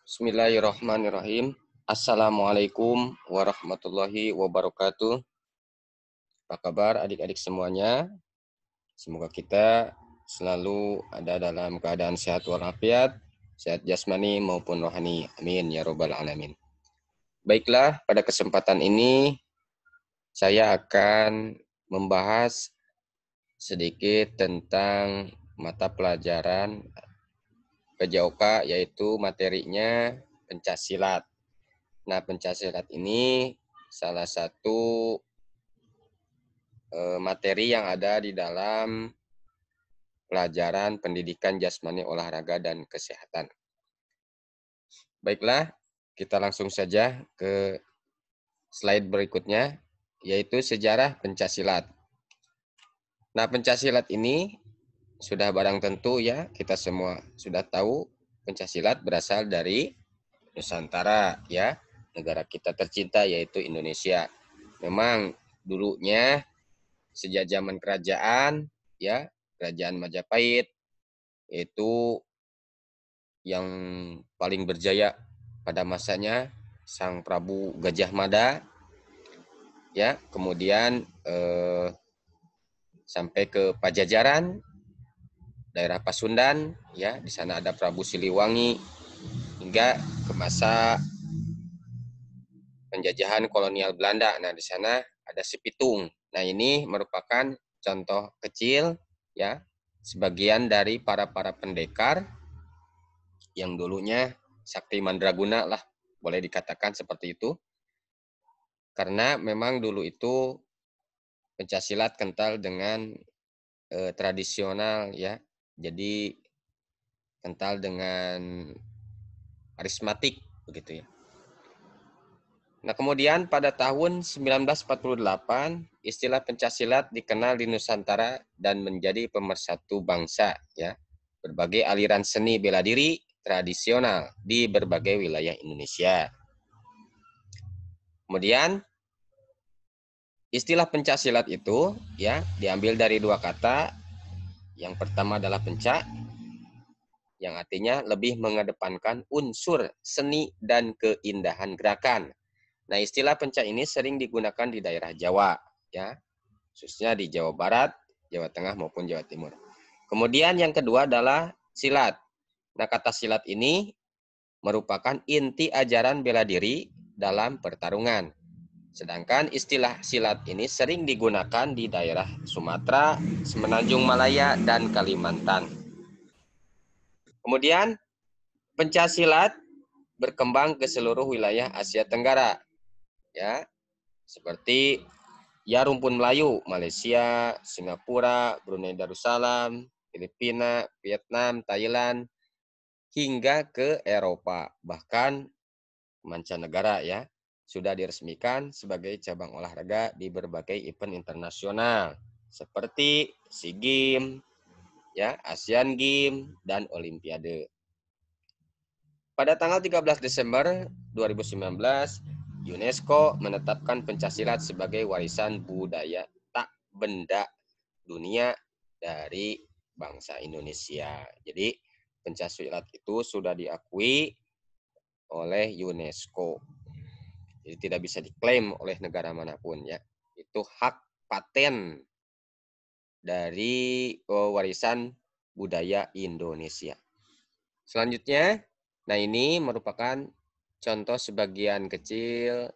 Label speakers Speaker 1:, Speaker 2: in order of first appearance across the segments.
Speaker 1: Bismillahirrahmanirrahim. Assalamualaikum warahmatullahi wabarakatuh. Apa kabar adik-adik semuanya? Semoga kita selalu ada dalam keadaan sehat walafiat, sehat jasmani maupun rohani. Amin ya robbal alamin. Baiklah, pada kesempatan ini saya akan membahas sedikit tentang mata pelajaran PJOK, yaitu materinya pencaksilat. Nah, pencaksilat ini salah satu materi yang ada di dalam pelajaran pendidikan jasmani, olahraga, dan kesehatan. Baiklah, kita langsung saja ke slide berikutnya, yaitu sejarah pencaksilat. Nah, pencaksilat ini sudah barang tentu ya, kita semua sudah tahu pencaksilat berasal dari Nusantara ya, negara kita tercinta yaitu Indonesia. Memang dulunya sejak zaman kerajaan ya, kerajaan Majapahit itu yang paling berjaya pada masanya Sang Prabu Gajah Mada ya, kemudian sampai ke Pajajaran, daerah Pasundan ya, di sana ada Prabu Siliwangi, hingga ke masa penjajahan kolonial Belanda. Nah, di sana ada Si Pitung. Nah, ini merupakan contoh kecil ya, sebagian dari para pendekar yang dulunya sakti mandraguna lah, boleh dikatakan seperti itu. Karena memang dulu itu pencaksilat kental dengan tradisional ya. Jadi kental dengan karismatik begitu ya. Nah, kemudian pada tahun 1948, istilah pencaksilat dikenal di Nusantara dan menjadi pemersatu bangsa ya. Berbagai aliran seni bela diri tradisional di berbagai wilayah Indonesia. Kemudian istilah pencaksilat itu ya diambil dari dua kata. Yang pertama adalah penca, yang artinya lebih mengedepankan unsur seni dan keindahan gerakan. Nah, istilah penca ini sering digunakan di daerah Jawa, ya, khususnya di Jawa Barat, Jawa Tengah maupun Jawa Timur. Kemudian yang kedua adalah silat. Nah, kata silat ini merupakan inti ajaran bela diri dalam pertarungan. Sedangkan istilah silat ini sering digunakan di daerah Sumatera, Semenanjung Malaya, dan Kalimantan. Kemudian pencaksilat berkembang ke seluruh wilayah Asia Tenggara, ya, seperti ya rumpun Melayu, Malaysia, Singapura, Brunei Darussalam, Filipina, Vietnam, Thailand, hingga ke Eropa, bahkan mancanegara ya, sudah diresmikan sebagai cabang olahraga di berbagai event internasional seperti SEA Games, ya, Asian Games, dan Olimpiade. Pada tanggal 13 Desember 2019, UNESCO menetapkan pencaksilat sebagai warisan budaya tak benda dunia dari bangsa Indonesia. Jadi pencaksilat itu sudah diakui oleh UNESCO. Jadi tidak bisa diklaim oleh negara manapun ya. Itu hak paten dari warisan budaya Indonesia. Selanjutnya, nah ini merupakan contoh sebagian kecil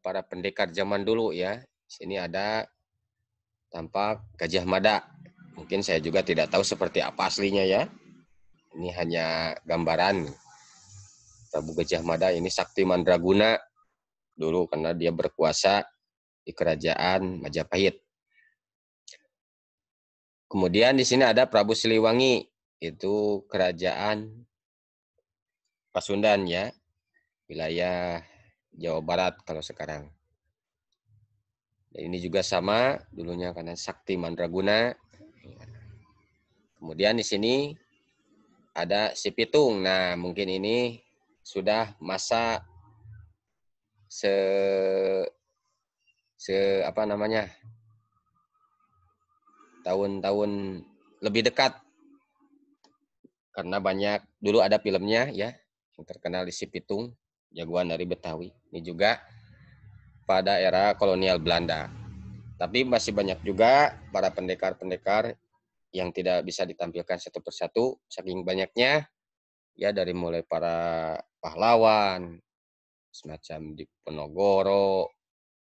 Speaker 1: para pendekar zaman dulu ya. Sini ada tampak Gajah Mada. Mungkin saya juga tidak tahu seperti apa aslinya ya. Ini hanya gambaran. Prabu Gajah Mada ini sakti mandraguna dulu karena dia berkuasa di kerajaan Majapahit. Kemudian di sini ada Prabu Siliwangi, itu kerajaan Pasundan ya, wilayah Jawa Barat kalau sekarang. Dan ini juga sama dulunya karena sakti mandraguna. Kemudian di sini ada Si Pitung. Nah, mungkin ini sudah masa apa namanya? Tahun-tahun lebih dekat. Karena banyak dulu ada filmnya ya. yang terkenal di Si Pitung, jagoan dari Betawi. Ini juga pada era kolonial Belanda. Tapi masih banyak juga para pendekar-pendekar yang tidak bisa ditampilkan satu persatu, saking banyaknya, ya dari mulai para pahlawan, semacam Diponegoro,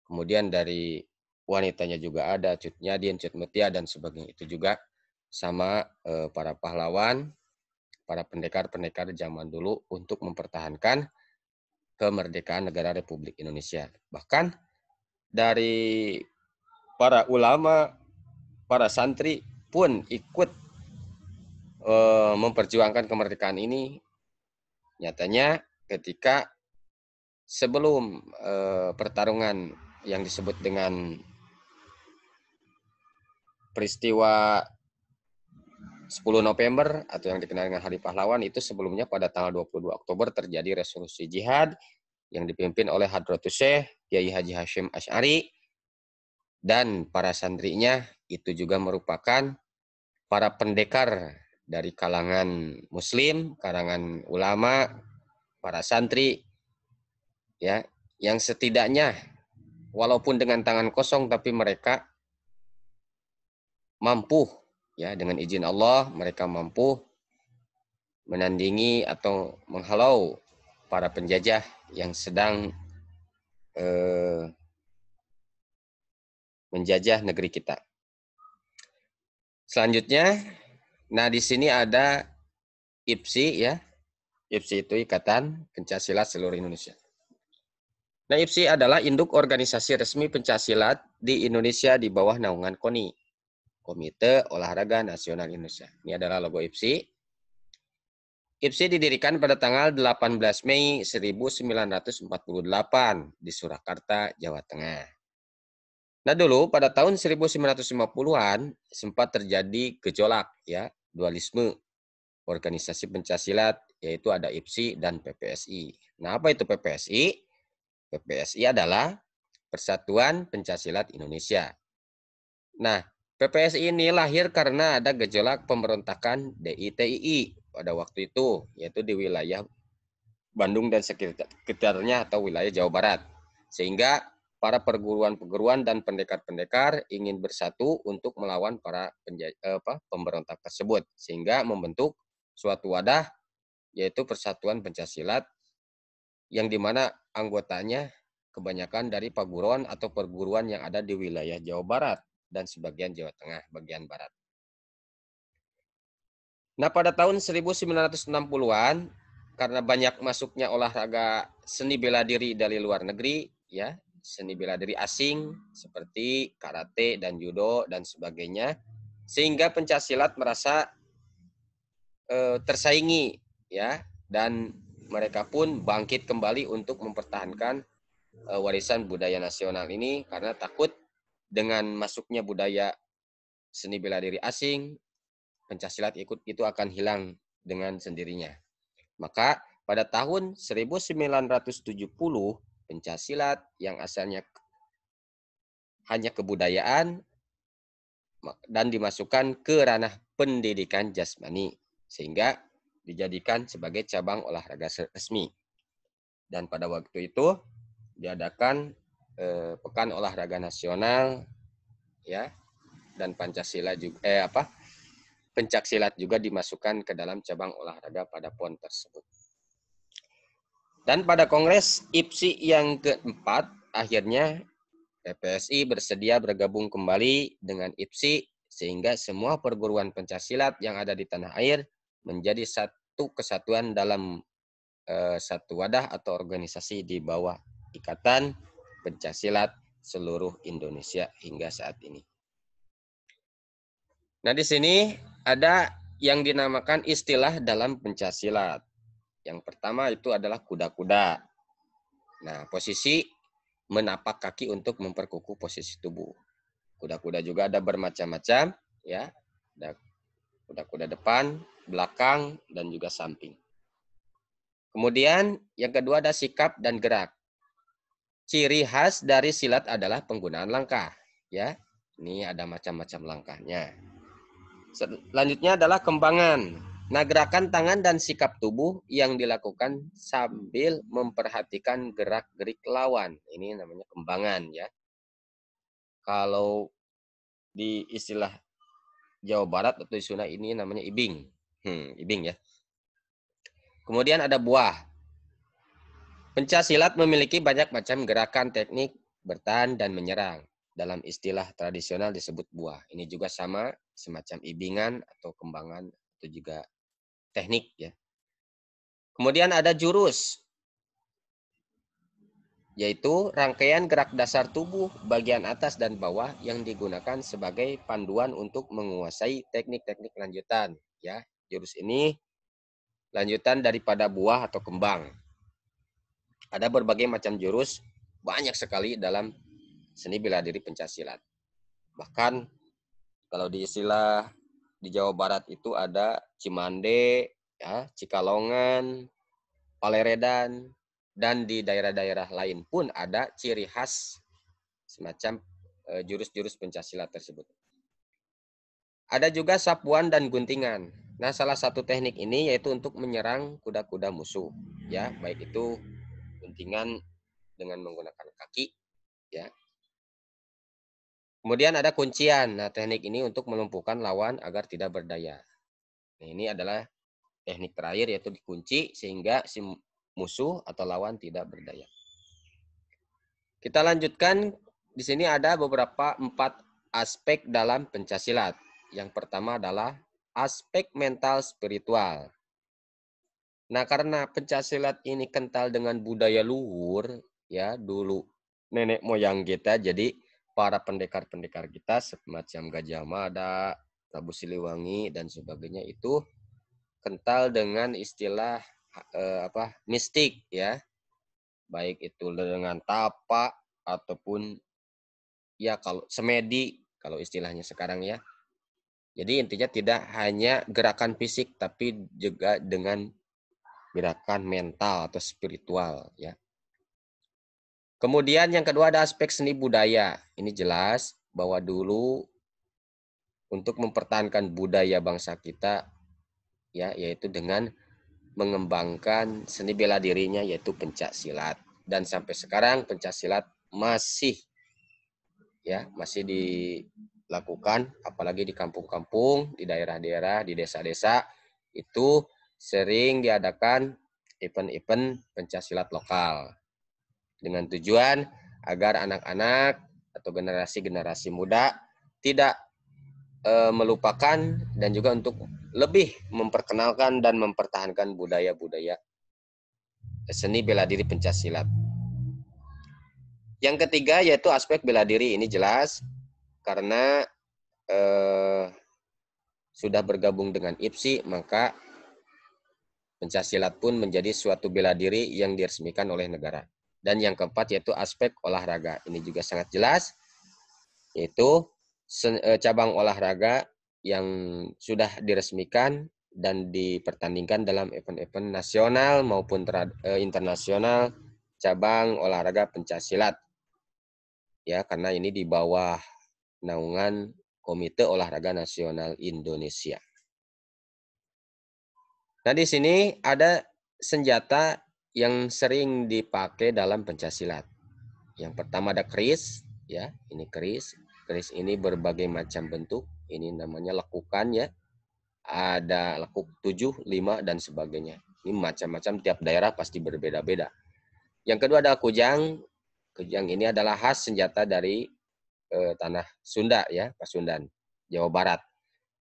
Speaker 1: kemudian dari wanitanya juga ada, Cut Nyadin, Cut Mutia, dan sebagainya. Itu juga sama para pahlawan, para pendekar-pendekar zaman dulu untuk mempertahankan kemerdekaan negara Republik Indonesia. Bahkan dari para ulama, para santri pun ikut memperjuangkan kemerdekaan ini. Nyatanya ketika sebelum pertarungan yang disebut dengan peristiwa 10 November atau yang dikenal dengan Hari Pahlawan, itu sebelumnya pada tanggal 22 Oktober terjadi resolusi jihad yang dipimpin oleh Hadratus Syekh Kiai Haji Hashim Asy'ari, dan para santrinya itu juga merupakan para pendekar dari kalangan muslim, kalangan ulama, para santri, ya, yang setidaknya walaupun dengan tangan kosong tapi mereka mampu, ya, dengan izin Allah mereka mampu menandingi atau menghalau para penjajah yang sedang menjajah negeri kita. Selanjutnya, nah di sini ada IPSI, ya. IPSI itu Ikatan Pencaksilat Seluruh Indonesia. Nah, IPSI adalah induk organisasi resmi pencaksilat di Indonesia di bawah naungan KONI, Komite Olahraga Nasional Indonesia. Ini adalah logo IPSI. IPSI didirikan pada tanggal 18 Mei 1948 di Surakarta, Jawa Tengah. Nah, dulu pada tahun 1950-an sempat terjadi gejolak, ya, dualisme organisasi pencaksilat, yaitu ada IPSI dan PPSI. Nah, apa itu PPSI? PPSI adalah Persatuan Pencaksilat Indonesia. Nah, PPSI ini lahir karena ada gejolak pemberontakan DITII pada waktu itu, yaitu di wilayah Bandung dan sekitarnya atau wilayah Jawa Barat. Sehingga para perguruan-perguruan dan pendekar-pendekar ingin bersatu untuk melawan para pemberontak tersebut. Sehingga membentuk suatu wadah, yaitu Persatuan Pencaksilat, yang dimana anggotanya kebanyakan dari paguruan atau perguruan yang ada di wilayah Jawa Barat dan sebagian Jawa Tengah bagian barat. Nah, pada tahun 1960-an, karena banyak masuknya olahraga seni bela diri dari luar negeri, ya, seni bela diri asing seperti karate dan judo dan sebagainya, sehingga pencaksilat merasa tersaingi, ya, dan mereka pun bangkit kembali untuk mempertahankan warisan budaya nasional ini karena takut dengan masuknya budaya seni bela diri asing, pencaksilat itu akan hilang dengan sendirinya. Maka pada tahun 1970 pencaksilat yang asalnya hanya kebudayaan dan dimasukkan ke ranah pendidikan jasmani sehingga dijadikan sebagai cabang olahraga resmi. Dan pada waktu itu diadakan Pekan Olahraga Nasional, ya, dan Pancasila juga pencaksilat juga dimasukkan ke dalam cabang olahraga pada PON tersebut. Dan pada Kongres IPSI yang keempat, akhirnya PPSI bersedia bergabung kembali dengan IPSI sehingga semua perguruan pencaksilat yang ada di tanah air menjadi satu kesatuan dalam satu wadah atau organisasi di bawah Ikatan Pencaksilat Seluruh Indonesia hingga saat ini. Nah, di sini ada yang dinamakan istilah dalam pencaksilat. Yang pertama itu adalah kuda-kuda. Nah, posisi menapak kaki untuk memperkukuh posisi tubuh. Kuda-kuda juga ada bermacam-macam, ya. Ada kuda-kuda depan, belakang, dan juga samping. Kemudian yang kedua ada sikap dan gerak. Ciri khas dari silat adalah penggunaan langkah, ya. Ini ada macam-macam langkahnya. Selanjutnya adalah kembangan. Nah, gerakan tangan dan sikap tubuh yang dilakukan sambil memperhatikan gerak-gerik lawan. Ini namanya kembangan ya. Kalau di istilah Jawa Barat atau di Sunda ini namanya ibing. Ibing ya. Kemudian ada buah. Pencaksilat memiliki banyak macam gerakan teknik bertahan dan menyerang. Dalam istilah tradisional disebut buah. Ini juga sama semacam ibingan atau kembangan atau juga teknik ya. Kemudian ada jurus, yaitu rangkaian gerak dasar tubuh bagian atas dan bawah yang digunakan sebagai panduan untuk menguasai teknik-teknik lanjutan. Ya, jurus ini lanjutan daripada buah atau kembang. Ada berbagai macam jurus, banyak sekali dalam seni bela diri pencaksilat. Bahkan kalau di istilah di Jawa Barat itu ada Cimande, ya, Cikalongan, Paleredan, dan di daerah-daerah lain pun ada ciri khas semacam jurus-jurus pencaksilat tersebut. Ada juga sapuan dan guntingan. Nah, salah satu teknik ini yaitu untuk menyerang kuda-kuda musuh, ya, baik itu guntingan dengan menggunakan kaki, ya. Kemudian ada kuncian. Nah, teknik ini untuk melumpuhkan lawan agar tidak berdaya. Nah, ini adalah teknik terakhir yaitu dikunci sehingga si musuh atau lawan tidak berdaya. Kita lanjutkan. Di sini ada beberapa 4 aspek dalam pencaksilat. Yang pertama adalah aspek mental spiritual. Nah, karena pencaksilat ini kental dengan budaya luhur, ya, dulu nenek moyang kita, jadi para pendekar-pendekar kita semacam Gajah Mada, Prabu Siliwangi dan sebagainya itu kental dengan istilah mistik ya, baik itu dengan tapak ataupun ya kalau semedi kalau istilahnya sekarang ya. Jadi intinya tidak hanya gerakan fisik tapi juga dengan gerakan mental atau spiritual ya. Kemudian yang kedua ada aspek seni budaya. Ini jelas bahwa dulu untuk mempertahankan budaya bangsa kita ya, yaitu dengan mengembangkan seni bela dirinya yaitu pencak silat, dan sampai sekarang pencak silat masih dilakukan, apalagi di kampung-kampung, di daerah-daerah, di desa-desa itu sering diadakan event-event pencak silat lokal dengan tujuan agar anak-anak atau generasi-generasi muda tidak melupakan dan juga untuk lebih memperkenalkan dan mempertahankan budaya-budaya seni bela diri pencaksilat. Yang ketiga yaitu aspek bela diri. Ini jelas karena sudah bergabung dengan IPSI, maka pencaksilat pun menjadi suatu bela diri yang diresmikan oleh negara. Dan yang keempat yaitu aspek olahraga. Ini juga sangat jelas, yaitu cabang olahraga yang sudah diresmikan dan dipertandingkan dalam event-event nasional maupun internasional cabang olahraga pencaksilat. Ya, karena ini di bawah naungan Komite Olahraga Nasional Indonesia. Nah, di sini ada senjata yang sering dipakai dalam pencaksilat. Yang pertama ada keris, ya, ini keris. Keris ini berbagai macam bentuk. Ini namanya lekukan ya. Ada lekuk 7, 5 dan sebagainya. Ini macam-macam, tiap daerah pasti berbeda-beda. Yang kedua ada kujang. Kujang ini adalah khas senjata dari tanah Sunda ya, Pasundan, Jawa Barat.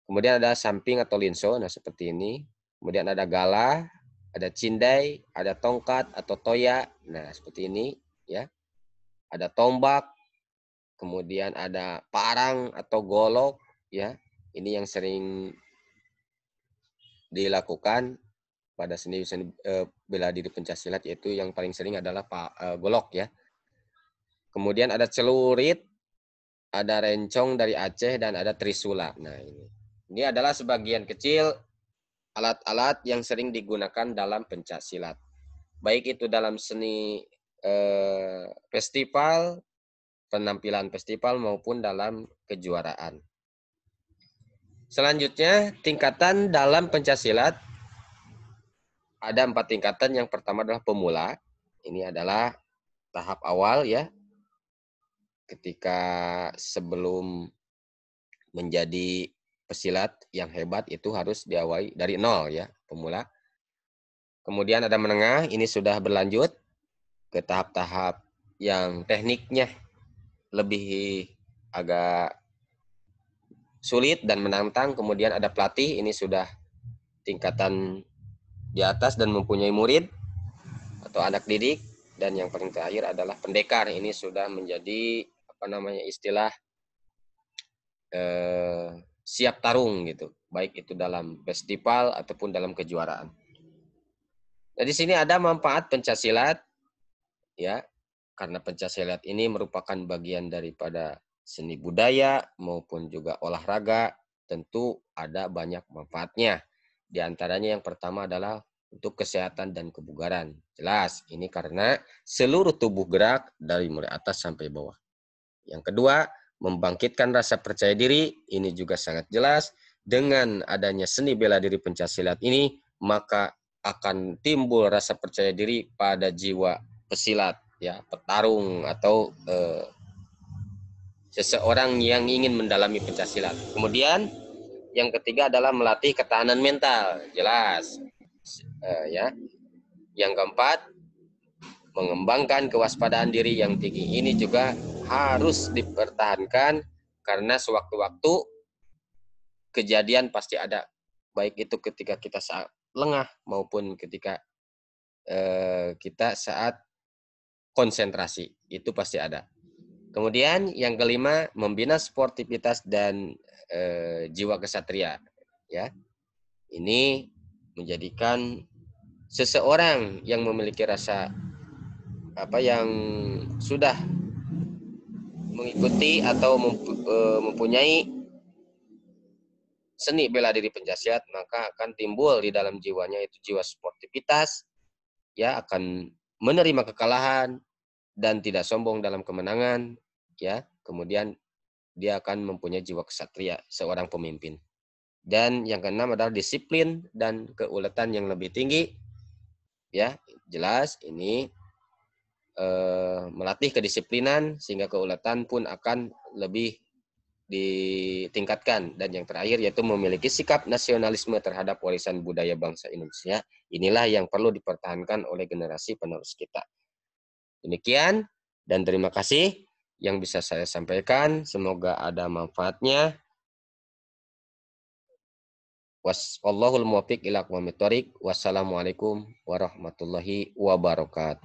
Speaker 1: Kemudian ada samping atau linso, nah seperti ini. Kemudian ada galah, ada cindai, ada tongkat atau toya, nah seperti ini ya. Ada tombak, kemudian ada parang atau golok ya. Ini yang sering dilakukan pada seni bela diri pencaksilat, yaitu yang paling sering adalah golok ya. Kemudian ada celurit, ada rencong dari Aceh, dan ada trisula. Nah, ini adalah sebagian kecil alat-alat yang sering digunakan dalam pencaksilat. Baik itu dalam seni festival, penampilan festival maupun dalam kejuaraan. Selanjutnya, tingkatan dalam pencaksilat ada 4 tingkatan. Yang pertama adalah pemula. Ini adalah tahap awal ya, ketika sebelum menjadi pesilat yang hebat itu harus diawali dari nol ya, pemula. Kemudian ada menengah, ini sudah berlanjut ke tahap-tahap yang tekniknya lebih agak sulit dan menantang. Kemudian ada pelatih, ini sudah tingkatan di atas dan mempunyai murid atau anak didik. Dan yang paling terakhir adalah pendekar, ini sudah menjadi istilah siap tarung gitu, baik itu dalam festival ataupun dalam kejuaraan. Nah, di sini ada manfaat pencaksilat ya, karena pencaksilat ini merupakan bagian daripada seni budaya maupun juga olahraga, tentu ada banyak manfaatnya. Di antaranya yang pertama adalah untuk kesehatan dan kebugaran. Jelas, ini karena seluruh tubuh gerak dari mulai atas sampai bawah. Yang kedua, membangkitkan rasa percaya diri, ini juga sangat jelas. Dengan adanya seni bela diri pencaksilat ini, maka akan timbul rasa percaya diri pada jiwa pesilat, ya, petarung atau seseorang yang ingin mendalami pencaksilat. Kemudian yang ketiga adalah melatih ketahanan mental, jelas, ya. Yang keempat, mengembangkan kewaspadaan diri yang tinggi. Ini juga harus dipertahankan karena sewaktu-waktu kejadian pasti ada, baik itu ketika kita saat lengah maupun ketika kita saat konsentrasi, itu pasti ada. Kemudian yang kelima, membina sportivitas dan jiwa kesatria, ya. Ini menjadikan seseorang yang memiliki rasa yang sudah mengikuti atau mempunyai seni bela diri pencaksilat, maka akan timbul di dalam jiwanya itu jiwa sportivitas, ya, akan menerima kekalahan dan tidak sombong dalam kemenangan, ya. Kemudian dia akan mempunyai jiwa kesatria seorang pemimpin. Dan yang keenam adalah disiplin dan keuletan yang lebih tinggi, ya. Jelas ini melatih kedisiplinan sehingga keuletan pun akan lebih ditingkatkan. Dan yang terakhir yaitu memiliki sikap nasionalisme terhadap warisan budaya bangsa Indonesia. Inilah yang perlu dipertahankan oleh generasi penerus kita. Demikian dan terima kasih yang bisa saya sampaikan. Semoga ada manfaatnya. Wallahul muwaffiq ila aqwamit thoriq. Wassalamualaikum warahmatullahi wabarakatuh.